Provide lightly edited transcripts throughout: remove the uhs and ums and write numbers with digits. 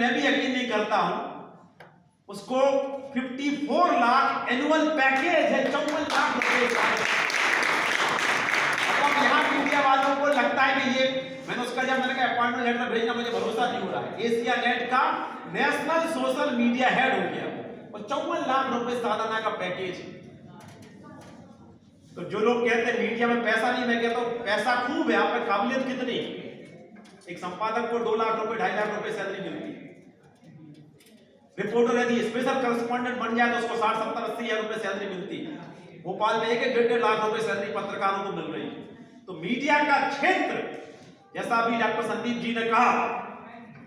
मैं भी यकीन नहीं करता हूं। उसको 54 लाख एनुअल पैकेज है, 54 लाख रुपए का। मतलब यहाँ मीडिया वालों को लगता है कि ये, मैंने कहा अपॉइंटमेंट लेटर भेजना, मुझे भरोसा नहीं हो रहा है। एशिया नेट का नेशनल सोशल मीडिया हेड हो गया और 54 लाख रुपए सालाना का पैकेज। तो जो लोग कहते हैं मीडिया में पैसा नहीं, मैं कहता हूं पैसा खूब है, आप में काबिलियत कितनी। एक संपादक को 2 लाख रुपए 2.5 लाख रुपए सैलरी मिलती है। रिपोर्टर यदि स्पेशल करस्पॉन्डेंट बन जाए तो उसको 60, 70, 80 हजार रुपए सैलरी मिलती है। भोपाल में 1-1.5 लाख रुपए सैलरी पत्रकारों को मिल रही है। तो मीडिया का क्षेत्र, जैसा अभी डॉक्टर संदीप जी ने कहा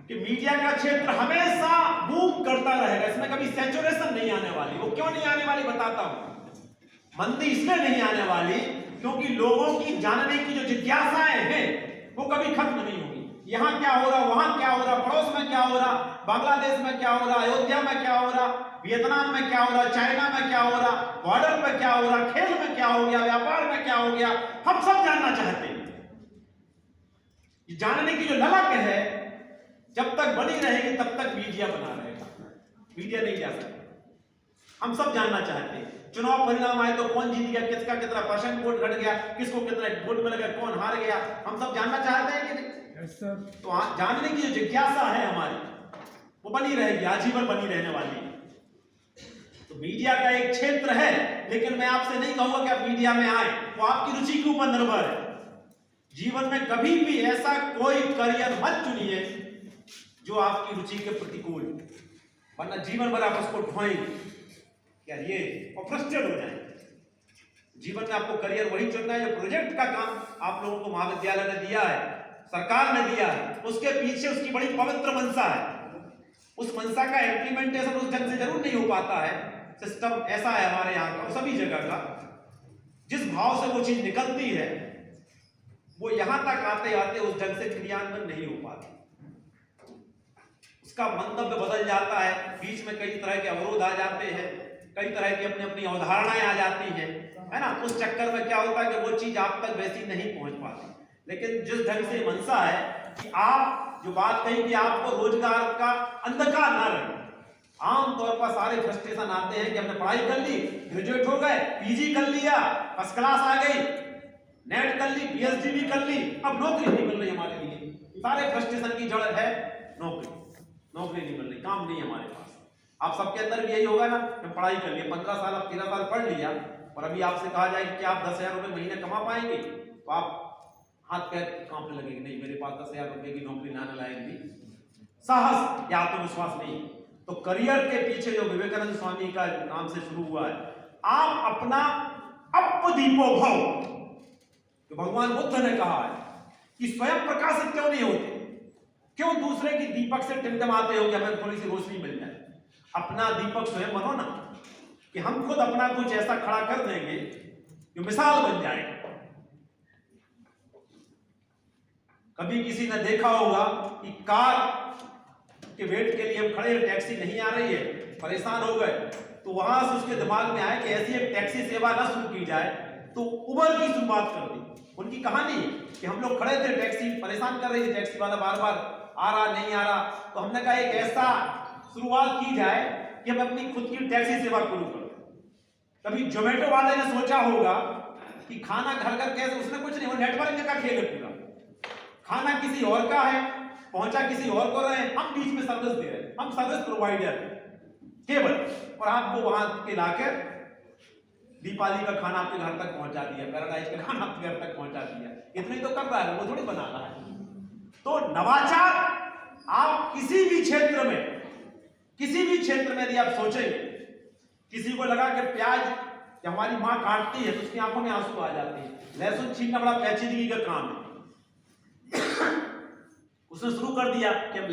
कि मीडिया का क्षेत्र हमेशा बूम करता रहेगा, इसमें कभी सैचुरेशन नहीं आने वाली। वो क्यों नहीं आने वाली बताता हूं। मंदी इसलिए नहीं आने वाली क्योंकि लोगों की जानने की जो जिज्ञासाएं हैं वो कभी खत्म नहीं होगी। यहां क्या हो रहा, वहां क्या हो रहा, पड़ोस में क्या हो रहा, बांग्लादेश में क्या हो रहा, अयोध्या में क्या हो रहा, वियतनाम में क्या हो रहा, चाइना में क्या हो रहा, बॉर्डर पे क्या हो रहा, खेल में क्या हो गया, व्यापार में क्या हो गया, हम सब जानना चाहते हैं। जानने की जो ललक है जब तक बनी रहेगी तब तक मीडिया बना रहेगा, मीडिया नहीं जा सकता। हम सब जानना चाहते हैं चुनाव परिणाम आए तो कौन जीत गया, किसका कितना परसेंट वोट घट गया, किसको कितना वोट मिल गया, कौन हार गया, हम सब जानना चाहते हैं कि नहीं? तो जानने की जो जिज्ञासा है हमारी वो बनी रहेगी, आजीवन बनी रहने वाली है। तो मीडिया का एक क्षेत्र है, लेकिन मैं आपसे नहीं कहूंगा कि आप मीडिया में आए, वो आपकी रुचि के ऊपर निर्भर है। जीवन में कभी भी ऐसा कोई करियर मत चुनिए जो आपकी रुचि के प्रतिकूल, वरना जीवन भर आप उसको ढोएंगे यार ये और फ्रस्ट्रेट हो जाए। जीवन में आपको करियर वही चुनना है जो प्रोजेक्ट का काम आप लोगों को महाविद्यालय ने दिया है, सरकार ने दिया है, उसके पीछे उसकी बड़ी पवित्र मंशा है। उस मंशा का इम्प्लीमेंटेशन उस ढंग से जरूर नहीं हो पाता है, सिस्टम ऐसा है हमारे यहाँ का, सभी जगह का। जिस भाव से वो चीज निकलती है वो यहां तक आते आते उस ढंग से क्रियान्वयन नहीं हो पाती, उसका मंतव्य बदल जाता है, बीच में कई तरह के अवरोध आ जाते हैं, कई तरह की अपनी अपनी अवधारणाएं आ जाती हैं, है ना। उस चक्कर में क्या होता है कि वो चीज आप तक वैसी नहीं पहुंच पाती। लेकिन जिस ढंग से मंशा है कि आप जो बात कही कि आपको रोजगार का अंधकार ना रहे, आमतौर पर सारे फ्रस्ट्रेशन आते हैं कि हमने पढ़ाई कर ली, ग्रेजुएट हो गए, पीजी कर लिया, फर्स्ट क्लास आ गई, नेट कर ली, पीएचडी भी कर ली, अब नौकरी नहीं मिल रही हमारे लिए। सारे फ्रस्ट्रेशन की जड़ है नौकरी, नौकरी नहीं मिल रही, काम नहीं हमारे पास। आप सबके अंदर भी यही होगा ना, मैं पढ़ाई कर लिया 15 साल, अब 13 साल पढ़ लिया, और अभी आपसे कहा जाए कि आप 10,000 रुपए महीने कमा पाएंगे तो आप हाथ पैर कांपने लगेंगे, नहीं मेरे पास 10,000 रुपए की नौकरी लाने लायक भी साहस या आत्मविश्वास नहीं। तो करियर के पीछे जो विवेकानंद स्वामी का नाम से शुरू हुआ है, आप अपना अपदीपो भव, तो भगवान बुद्ध ने कहा है कि स्वयं प्रकाशित क्यों नहीं होते, क्यों दूसरे की दीपक से टिमटिमाते हो कि हमें थोड़ी सी रोशनी मिल जाए। अपना दीपक स्वयं बनो ना, कि हम खुद अपना कुछ ऐसा खड़ा कर देंगे जो मिसाल बन जाएगा। कभी किसी ने देखा होगा कि कार के वेट के लिए हम खड़े हैं, टैक्सी नहीं आ रही है, परेशान हो गए, तो वहां से उसके दिमाग में आया कि ऐसी एक टैक्सी सेवा ना शुरू की जाए, तो उबर की शुरुआत कर दी। उनकी कहानी कि हम लोग खड़े थे, टैक्सी परेशान कर रही थी, टैक्सी वाला बार बार आ रहा नहीं आ रहा, तो हमने कहा एक ऐसा शुरुआत की जाए कि हम अपनी खुद की टैक्सी सेवा शुरू करें। कभी जोमेटो वाले ने सोचा होगा कि खाना घर घर कैसे, उसने कुछ नहीं, वो नेटवर्क का खेल है पूरा, खाना किसी और का है, पहुंचा किसी और को रहे, हम बीच में सर्विस दे रहे हैं, हम सर्विस प्रोवाइडर केवल, और आपको वहां के लाकर दीपावली का खाना आपके घर तक पहुंचा दिया, पैराडाइज का खाना आपके घर तक पहुंचा दिया, इतना ही तो कर रहा है, वो थोड़ी बना रहा है। तो नवाचार आप किसी भी क्षेत्र में यदि आप सोचेंगे, किसी को लगा कि प्याज जब हमारी मां काटती है तो उसकी आंखों में आंसू आ जाते हैं, लहसुन छीलना बड़ा पेचीदगी का काम है, उसने शुरू कर दिया कि हम